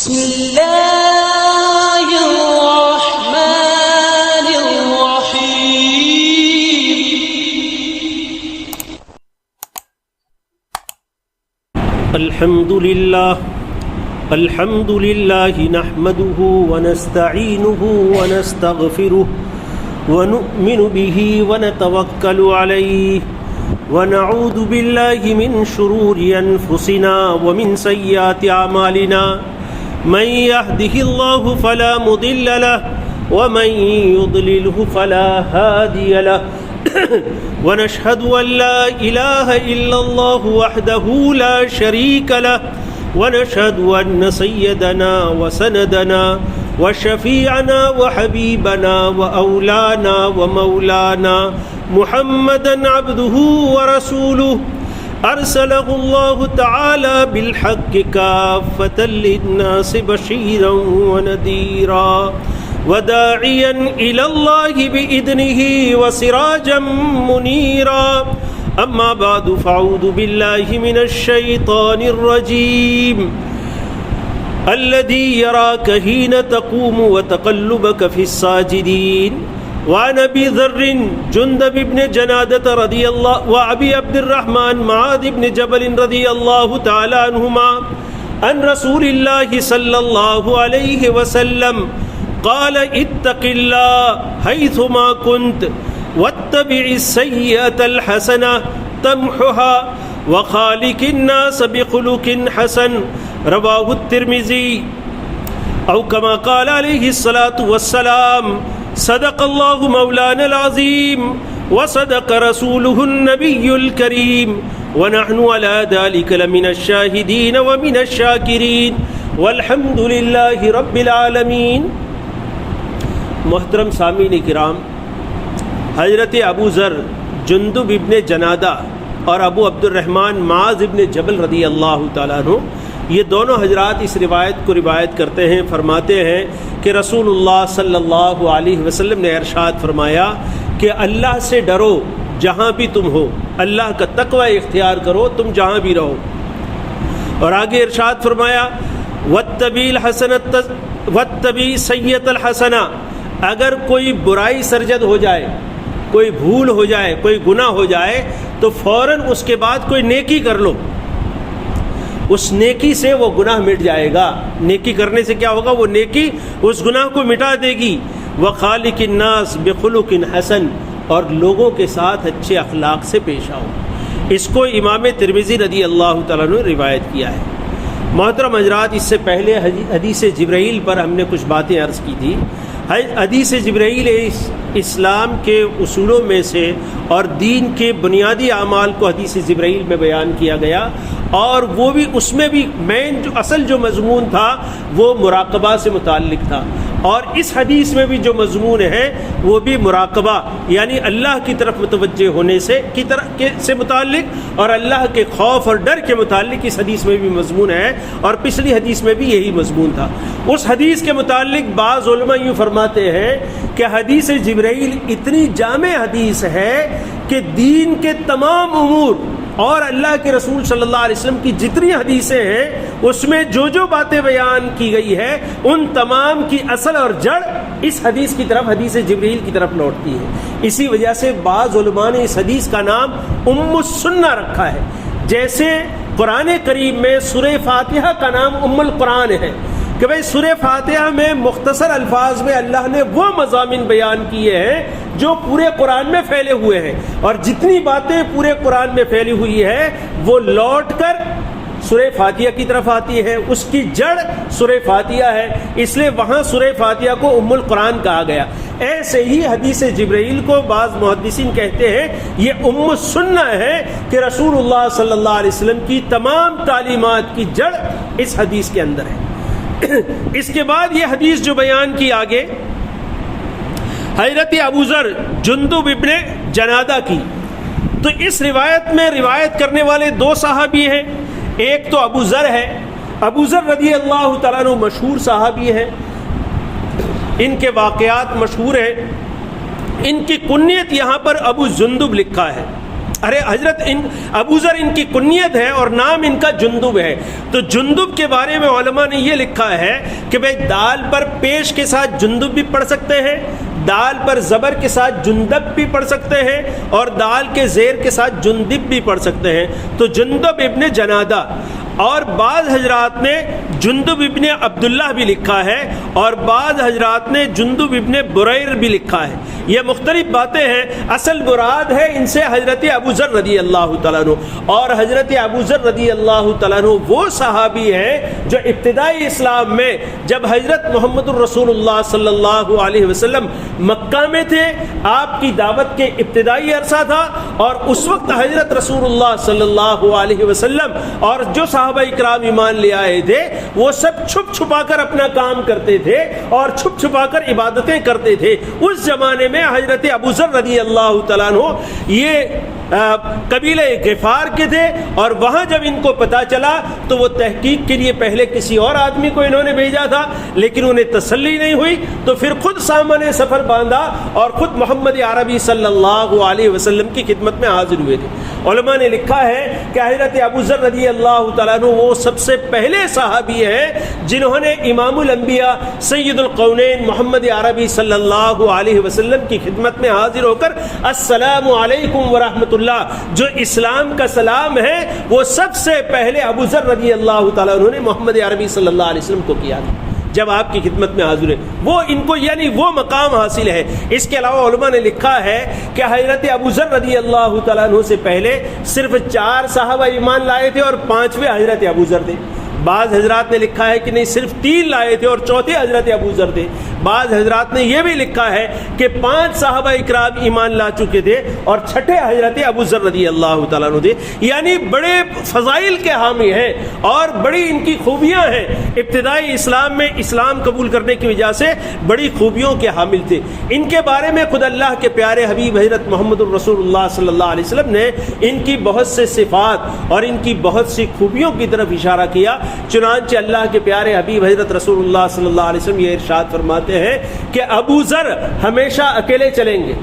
بسم الله الرحمن الرحيم. الحمد لله نحمده ونستعينه ونستغفره ونؤمن به ونتوكل عليه ونعوذ بالله من شرور أنفسنا ومن سيئات أعمالنا من يهده الله فلا مضل له ومن يضلله فلا هادي له ونشهد أن لا إله إلا الله وحده لا شريك له ونشهد أن سيدنا وسندنا وشفيعنا وحبيبنا وأولانا ومولانا محمدا عبده ورسوله أرسله الله تعالى بالحق كافة للناس بشيرا ونذيرا وداعيا إلى الله بإذنه وسراجا منيرا. أما بعد فأعوذ بالله من الشيطان الرجيم الذي يراك حين تقوم وتقلبك في الساجدين. وعن أبي ذر جندب بن جنادة رضي الله وأبي عبد الرحمن معاذ بن جبل رضي الله تعالى عنهما عن رسول الله صلى الله عليه وسلم قال اتق الله حيثما كنت واتبع السيئة الحسنة تمحها وخالق الناس بخلق حسن. رواه الترمذي. أو كما قال عليه الصلاة والسلام صدق الله مولانا العظيم وصدق رسوله النبي الكريم ونحن على ذلك لمن الشاهدين ومن الشاكرين والحمد لله رب العالمين. محترم سامعین کرام، حضرت ابو ذر جندب ابن جنادہ اور ابو عبد الرحمن معاذ ابن جبل رضی اللہ تعالیٰ عنہ، یہ دونوں حضرات اس روایت کو روایت کرتے ہیں، فرماتے ہیں کہ رسول اللہ صلی اللہ علیہ وسلم نے ارشاد فرمایا کہ اللہ سے ڈرو جہاں بھی تم ہو، اللہ کا تقوی اختیار کرو تم جہاں بھی رہو. اور آگے ارشاد فرمایا وَاتَّبِعِ سَيِّئَةَ الْحَسَنَةَ، اگر کوئی برائی سرزد ہو جائے، کوئی بھول ہو جائے، کوئی گناہ ہو جائے تو فوراً اس کے بعد کوئی نیکی کر لو، اس نیکی سے وہ گناہ مٹ جائے گا. نیکی کرنے سے کیا ہوگا؟ وہ نیکی اس گناہ کو مٹا دے گی. وَخَالِقِ النَّاسِ بِخُلُقٍ حَسَنٍ، اور لوگوں کے ساتھ اچھے اخلاق سے پیش آؤ. اس کو امام ترمذی رضی اللہ تعالیٰ نے روایت کیا ہے. محترم حضرات، اس سے پہلے حدیث جبرائیل پر ہم نے کچھ باتیں عرض کی تھی. حدیث جبرائیل اسلام کے اصولوں میں سے اور دین کے بنیادی اعمال کو حدیث جبرائیل میں بیان کیا گیا، اور وہ بھی اس میں بھی اصل جو مضمون تھا وہ مراقبہ سے متعلق تھا، اور اس حدیث میں بھی جو مضمون ہے وہ بھی مراقبہ یعنی اللہ کی طرف متوجہ ہونے سے متعلق اور اللہ کے خوف اور ڈر کے متعلق اس حدیث میں بھی مضمون ہے، اور پچھلی حدیث میں بھی یہی مضمون تھا. اس حدیث کے متعلق بعض علماء یوں فرماتے ہیں کہ حدیث جبرائیل اتنی جامع حدیث ہے کہ دین کے تمام امور اور اللہ کے رسول صلی اللہ علیہ وسلم کی جتنی حدیثیں ہیں اس میں جو باتیں بیان کی گئی ہے ان تمام کی اصل اور جڑ اس حدیث کی طرف، حدیث جبرائیل کی طرف لوٹتی ہے. اسی وجہ سے بعض علماء نے اس حدیث کا نام ام السنہ رکھا ہے. جیسے قرآن کریم میں سورہ فاتحہ کا نام ام القرآن ہے کہ بھئی سورہ فاتحہ میں مختصر الفاظ میں اللہ نے وہ مضامین بیان کیے ہیں جو پورے قرآن میں پھیلے ہوئے ہیں، اور جتنی باتیں پورے قرآن میں پھیلی ہوئی ہے وہ لوٹ کر سورہ فاتحہ کی طرف آتی ہے، اس کی جڑ سورہ فاتحہ ہے، اس لیے وہاں سورہ فاتحہ کو ام القرآن کہا گیا. ایسے ہی حدیث جبرائیل کو بعض محدثین کہتے ہیں یہ ام السنہ ہے کہ رسول اللہ صلی اللہ علیہ وسلم کی تمام تعلیمات کی جڑ اس حدیث کے اندر ہے. اس کے بعد یہ حدیث جو بیان کی آگے حضرت ابو ذر جندب ابن جنادہ کی، تو اس روایت میں روایت کرنے والے دو صحابی ہیں. ایک تو ابو ذر ہے، ابو ذر رضی اللہ تعالیٰ عنہ مشہور صحابی ہیں، ان کے واقعات مشہور ہیں. ان کی کنیت یہاں پر ابو جندب لکھا ہے. ارے حضرت ابو ذر ان کی کنیت ہے اور نام ان کا جندب ہے. تو جندب کے بارے میں علماء نے یہ لکھا ہے کہ بھئی دال پر پیش کے ساتھ جندب بھی پڑھ سکتے ہیں, دال پر زبر کے ساتھ جندب بھی پڑھ سکتے ہیں, اور دال کے زیر کے ساتھ جندب بھی پڑھ سکتے ہیں. تو جندب ابن جنادہ, اور بعض حضرات نے جندب ابن عبداللہ بھی لکھا ہے, اور بعض حضرات نے جندب ابن بریر بھی لکھا ہے. یہ مختلف باتیں ہیں. اصل مراد ہے ان سے حضرت ابو ذر رضی اللہ تعالیٰ عنہ, اور حضرت ابو ذر رضی اللہ تعالیٰ عنہ وہ صحابی ہیں جو ابتدائی اسلام میں جب حضرت محمد الرسول اللہ صلی اللہ علیہ وسلم مکہ میں تھے, آپ کی دعوت کے ابتدائی عرصہ تھا, اور اس وقت حضرت رسول اللہ صلی اللہ علیہ وسلم اور جو صحابہ اکرام ایمان لے آئے تھے وہ سب چھپ چھپا کر اپنا کام کرتے تھے اور چھپ چھپا کر عبادتیں کرتے تھے. اس زمانے میں حضرت ابو ذر رضی اللہ تعالیٰ عنہ یہ قبیلہ غفار کے تھے, اور وہاں جب ان کو پتا چلا تو وہ تحقیق کے لیے پہلے کسی اور آدمی کو انہوں نے بھیجا تھا, لیکن انہیں تسلی نہیں ہوئی, تو پھر خود سامان سفر باندھا اور خود محمد عربی صلی اللہ علیہ وسلم کی خدمت میں حاضر ہوئے تھے. علماء نے لکھا ہے کہ حضرت ابو ذر رضی اللہ تعالیٰ عنہ وہ سب سے پہلے صحابی ہیں جنہوں نے امام الانبیاء سید القونین محمد عربی صلی اللہ علیہ وسلم کی خدمت میں حاضر ہو کر السلام علیکم ورحمۃ اللہ, جو اسلام کا سلام ہے, وہ سب سے پہلے ابو ذر رضی اللہ تعالیٰ عنہ نے محمد عربی صلی اللہ علیہ وسلم کو کیا تھا جب آپ کی خدمت میں حاضر ہے. وہ ان کو یعنی وہ مقام حاصل ہے. اس کے علاوہ علماء نے لکھا ہے کہ حضرت ابو ذر رضی اللہ تعالیٰ عنہ سے پہلے صرف 4 صحابہ ایمان لائے تھے اور 5ویں حضرت ابو ذر تھے. بعض حضرات نے لکھا ہے کہ نہیں صرف 3 لائے تھے اور 4تھے حضرت ابو ذر تھے. بعض حضرات نے یہ بھی لکھا ہے کہ 5 صحابہ اکرام ایمان لا چکے تھے اور 6ٹھے حضرت ابو ذر رضی اللہ تعالیٰ عنہ تھے. یعنی بڑے فضائل کے حامی ہیں اور بڑی ان کی خوبیاں ہیں. ابتدائی اسلام میں اسلام قبول کرنے کی وجہ سے بڑی خوبیوں کے حامل تھے. ان کے بارے میں خود اللہ کے پیارے حبیب حضرت محمد الرسول اللہ صلی اللہ علیہ وسلم نے ان کی بہت سے صفات اور ان کی بہت سی خوبیوں کی طرف اشارہ کیا. چنانچہ اللہ کے پیارے حبیب حضرت رسول اللہ صلی اللہ علیہ وسلم یہ ارشاد فرماتے ہیں کہ ابو ذر ہمیشہ اکیلے چلیں گے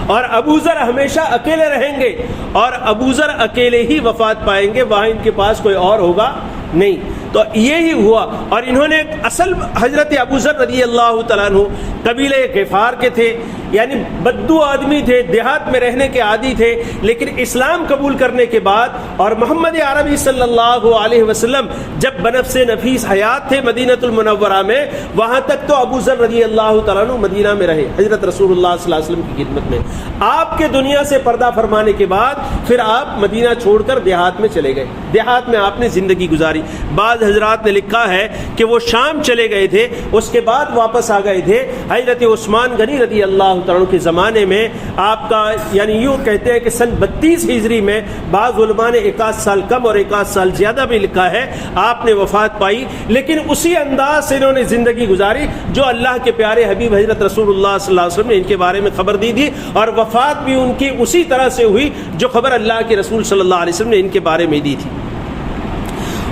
اور ابو ذر ہمیشہ اکیلے رہیں گے, اور ابو ذر اکیلے ہی وفات پائیں گے, وہاں ان کے پاس کوئی اور ہوگا نہیں. تو یہی ہوا. اور انہوں نے اصل حضرت ابو ذر رضی اللہ تعالیٰ عنہ قبیلہ غفار کے تھے, یعنی بدو آدمی تھے, دیہات میں رہنے کے عادی تھے, لیکن اسلام قبول کرنے کے بعد اور محمد عربی صلی اللہ علیہ وسلم جب بنفس نفیس حیات تھے مدینۃ المنورہ میں, وہاں تک تو ابو ذر رضی اللہ تعالیٰ عنہ مدینہ میں رہے حضرت رسول اللہ صلی اللہ علیہ وسلم کی خدمت میں. آپ کے دنیا سے پردہ فرمانے کے بعد پھر آپ مدینہ چھوڑ کر دیہات میں چلے گئے, دیہات میں آپ نے زندگی گزاری. بعض حضرات نے لکھا ہے کہ وہ شام چلے گئے تھے, اس کے بعد واپس آ گئے تھے. حضرت عثمان غنی رضی اللہ تعالیٰ کے زمانے میں آپ کا یعنی یوں کہتے ہیں کہ سن 32 ہجری میں, بعض علماء نے 1 سال کم اور 1 سال زیادہ بھی لکھا ہے, آپ نے وفات پائی. لیکن اسی انداز سے انہوں نے زندگی گزاری جو اللہ کے پیارے حبیب حضرت رسول اللہ صلی اللہ علیہ وسلم نے ان کے بارے میں خبر دی تھی, اور وفات بھی ان کی اسی طرح سے ہوئی جو خبر اللہ کے رسول صلی اللہ علیہ وسلم نے ان کے بارے میں دی تھی.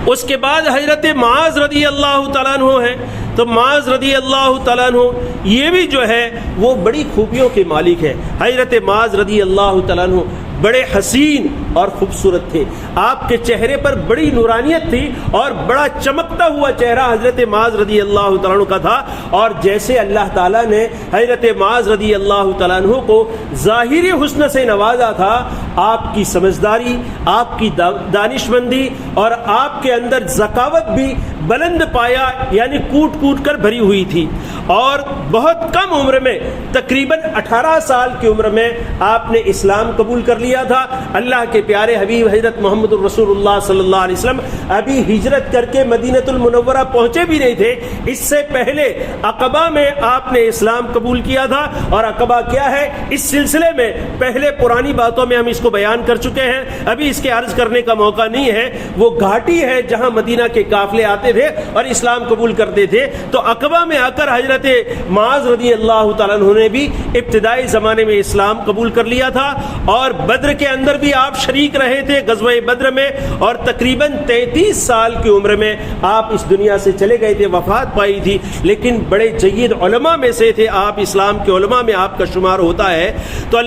اس کے بعد حضرت معاذ رضی اللہ تعالیٰ عنہ ہیں. تو معاذ رضی اللہ تعالیٰ عنہ یہ بھی جو ہے وہ بڑی خوبیوں کے مالک ہے. حضرت معاذ رضی اللہ تعالیٰ عنہ بڑے حسین اور خوبصورت تھے. آپ کے چہرے پر بڑی نورانیت تھی اور بڑا چمکتا ہوا چہرہ حضرت معاذ رضی اللہ تعالیٰ عنہ کا تھا. اور جیسے اللہ تعالیٰ نے حضرت معاذ رضی اللہ تعالیٰ عنہ کو ظاہری حسن سے نوازا تھا, آپ کی سمجھداری, آپ کی دانشمندی اور آپ کے اندر ذکاوت بھی بلند پایا یعنی کوٹ کوٹ کر بھری ہوئی تھی. اور بہت کم عمر میں تقریباً 18 سال کی عمر میں آپ نے اسلام قبول کر لیا تھا. اللہ کے پیارے حبیب حضرت محمد الرسول اللہ صلی اللہ علیہ وسلم ابھی ہجرت کر کے مدینۃ المنورہ پہنچے بھی نہیں تھے. اس سے پہلے عقبہ میں آپ نے اسلام قبول کیا تھا. اور عقبہ کیا ہے اس سلسلے میں پہلے پرانی باتوں میں ہم اس کو بیان کر چکے ہیں, ابھی اس کے عرض کرنے کا موقع نہیں ہے. وہ گھاٹی ہے جہاں مدینہ کے قافلے آتے تھے اور اسلام قبول کرتے تھے. تو عقبہ میں آ کر حضرت معاذ رضی اللہ تعالیٰ عنہ نے بھی ابتدائی زمانے میں اسلام قبول کر لیا تھا, اور بدر کے اندر بھی آپ شریک رہے تھے غزوہ بدر میں، اور تقریباً 33 سال کی عمر میں آپ اس دنیا سے چلے گئے تھے، وفات پائی تھی، لیکن بڑے جید علماء میں سے تھے آپ، اسلام کے علماء میں آپ کا شمار ہوتا ہے۔ تو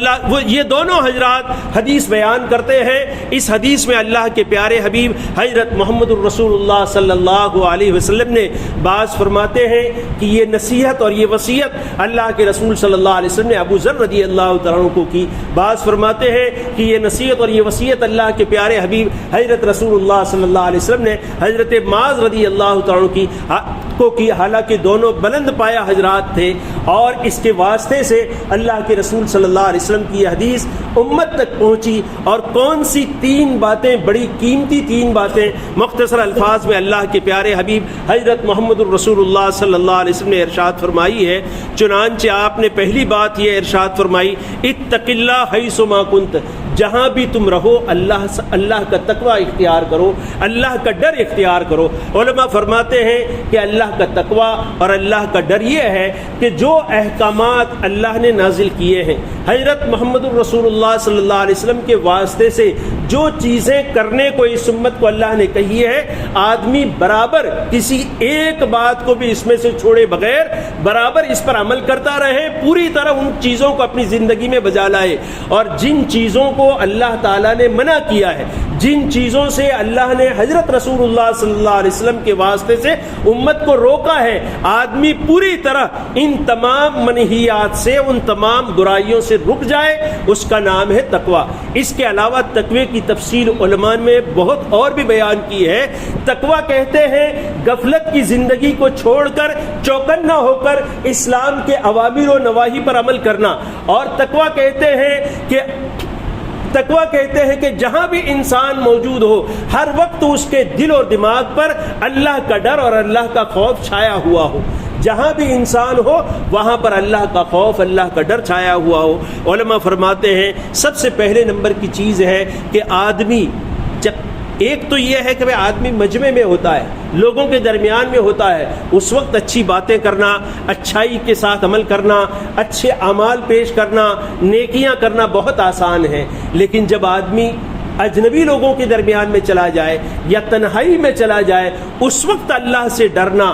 یہ دونوں حضرات حدیث بیان کرتے ہیں۔ اس حدیث میں اللہ کے پیارے حبیب حضرت محمد الرسول اللہ صلی اللہ علیہ وسلم نے بعض فرماتے ہیں کہ یہ نصیحت اور یہ وصیت اللہ کے رسول صلی اللہ علیہ وسلم نے ابو ذر رضی اللہ تعالیٰ عنہ کو کی۔ بعض فرماتے ہیں کہ یہ نصیحت اور یہ وصیت اللہ کے پیارے حبیب حضرت رسول اللہ صلی اللہ علیہ وسلم نے حضرت معاذ رضی اللہ تعالیٰ عنہ کو کی، حالانکہ دونوں بلند پایا حضرات تھے، اور اس کے واسطے سے اللہ کے رسول صلی اللہ علیہ وسلم کی یہ حدیث امت تک پہنچی۔ اور کون سی 3 باتیں، بڑی قیمتی 3 باتیں مختصر الفاظ میں اللہ کے پیارے حبیب حضرت محمد الرسول اللہ صلی اللہ علیہ وسلم نے ارشاد فرمائی ہے۔ چنانچہ آپ نے پہلی بات یہ ارشاد فرمائی، اتق اللہ حیث ما کنت، جہاں بھی تم رہو اللہ کا تقوی اختیار کرو، اللہ کا ڈر اختیار کرو۔ علماء فرماتے ہیں کہ اللہ کا تقوی اور اللہ کا ڈر یہ ہے کہ جو احکامات اللہ نے نازل کیے ہیں حضرت محمد الرسول اللہ صلی اللہ علیہ وسلم کے واسطے سے، جو چیزیں کرنے کو اس امت کو اللہ نے کہی ہے، آدمی برابر کسی ایک بات کو بھی اس میں سے چھوڑے بغیر برابر اس پر عمل کرتا رہے، پوری طرح ان چیزوں کو اپنی زندگی میں بجا لائے۔ اور جن چیزوں کو اللہ تعالیٰ نے منع کیا ہے، جن چیزوں سے اللہ نے حضرت رسول اللہ صلی اللہ علیہ وسلم کے واسطے سے امت کو روکا ہے، آدمی پوری طرح ان تمام منہیات سے، ان تمام برائیوں سے رک جائے، اس کا نام ہے تقوی۔ اس کے علاوہ تقوی کی تفصیل علماء میں بہت اور بھی بیان کی ہے۔ تقوی کہتے ہیں غفلت کی زندگی کو چھوڑ کر چوکنا ہو کر اسلام کے اوامر و نواہی پر عمل کرنا، اور تقوی کہتے ہیں کہ جہاں بھی انسان موجود ہو ہر وقت اس کے دل اور دماغ پر اللہ کا ڈر اور اللہ کا خوف چھایا ہوا ہو۔ جہاں بھی انسان ہو وہاں پر اللہ کا خوف، اللہ کا ڈر چھایا ہوا ہو۔ علماء فرماتے ہیں سب سے پہلے نمبر کی چیز ہے کہ آدمی ایک تو یہ ہے کہ آدمی مجمع میں ہوتا ہے، لوگوں کے درمیان میں ہوتا ہے، اس وقت اچھی باتیں کرنا، اچھائی کے ساتھ عمل کرنا، اچھے اعمال پیش کرنا، نیکیاں کرنا بہت آسان ہے۔ لیکن جب آدمی اجنبی لوگوں کے درمیان میں چلا جائے یا تنہائی میں چلا جائے، اس وقت اللہ سے ڈرنا،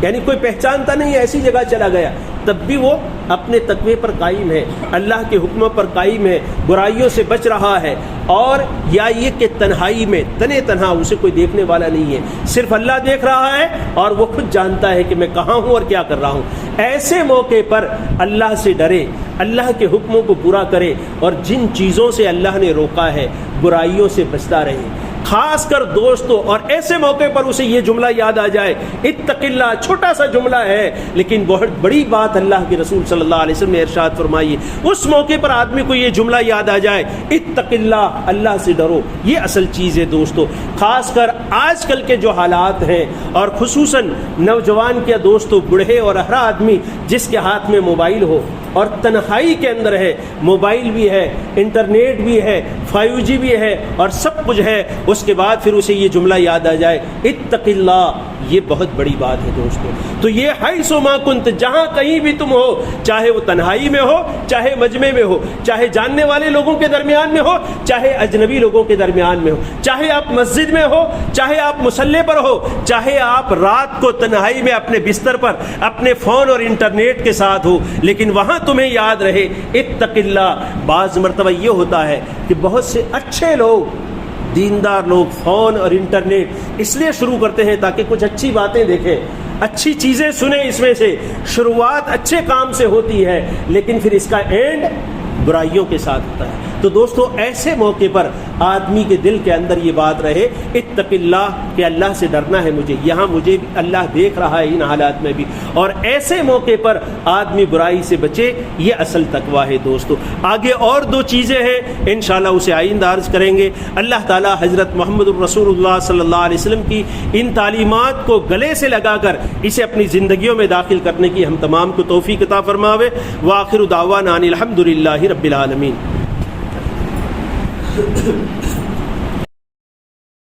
یعنی کوئی پہچانتا نہیں ایسی جگہ چلا گیا، تب بھی وہ اپنے تقوی پر قائم ہے، اللہ کے حکموں پر قائم ہے، برائیوں سے بچ رہا ہے، اور یا یہ کہ تنہائی میں تنہا اسے کوئی دیکھنے والا نہیں ہے، صرف اللہ دیکھ رہا ہے اور وہ خود جانتا ہے کہ میں کہاں ہوں اور کیا کر رہا ہوں۔ ایسے موقع پر اللہ سے ڈرے، اللہ کے حکموں کو پورا کرے، اور جن چیزوں سے اللہ نے روکا ہے برائیوں سے بچتا رہے۔ خاص کر دوستوں، اور ایسے موقع پر اسے یہ جملہ یاد آ جائے، اتق اللہ، چھوٹا سا جملہ ہے لیکن بہت بڑی بات اللہ کے رسول صلی اللہ علیہ وسلم نے ارشاد فرمائی ہے۔ اس موقع پر آدمی کو یہ جملہ یاد آ جائے، اتق اللہ، اللہ سے ڈرو، یہ اصل چیز ہے دوستو۔ خاص کر آج کل کے جو حالات ہیں، اور خصوصاً نوجوان کے دوستو، بوڑھے اور ہر آدمی جس کے ہاتھ میں موبائل ہو اور تنہائی کے اندر ہے، موبائل بھی ہے، انٹرنیٹ بھی ہے، 5G بھی ہے اور سب کچھ ہے، اس کے بعد پھر اسے یہ جملہ یاد آ جائے، اتق اللہ، یہ بہت بڑی بات ہے دوستو۔ تو یہ حیث ما کنت، جہاں کہیں بھی تم ہو، چاہے وہ تنہائی میں ہو، چاہے مجمع میں ہو، چاہے جاننے والے لوگوں کے درمیان میں ہو، چاہے اجنبی لوگوں کے درمیان میں ہو، چاہے آپ مسجد میں ہو، چاہے آپ مصلی پر ہو، چاہے آپ رات کو تنہائی میں اپنے بستر پر اپنے فون اور انٹرنیٹ کے ساتھ ہو، لیکن وہاں تمہیں یاد رہے اتق اللہ۔ بعض مرتبہ یہ ہوتا ہے کہ بہت سے اچھے لوگ، دیندار لوگ فون اور انٹرنیٹ اس لیے شروع کرتے ہیں تاکہ کچھ اچھی باتیں دیکھیں، اچھی چیزیں سنیں، اس میں سے شروعات اچھے کام سے ہوتی ہے لیکن پھر اس کا اینڈ برائیوں کے ساتھ ہوتا ہے۔ تو دوستو ایسے موقع پر آدمی کے دل کے اندر یہ بات رہے، اتق اللہ، کہ اللہ سے ڈرنا ہے مجھے، یہاں مجھے اللہ دیکھ رہا ہے ان حالات میں بھی، اور ایسے موقع پر آدمی برائی سے بچے، یہ اصل تقویٰ ہے دوستو۔ آگے اور 2 چیزیں ہیں انشاءاللہ اسے آئندہ عرض کریں گے۔ اللہ تعالی حضرت محمد الرسول اللہ صلی اللہ علیہ وسلم کی ان تعلیمات کو گلے سے لگا کر اسے اپنی زندگیوں میں داخل کرنے کی ہم تمام کو توفیق عطا فرماوے۔ وآخر دعوانا ان الحمد للہ رب العالمین۔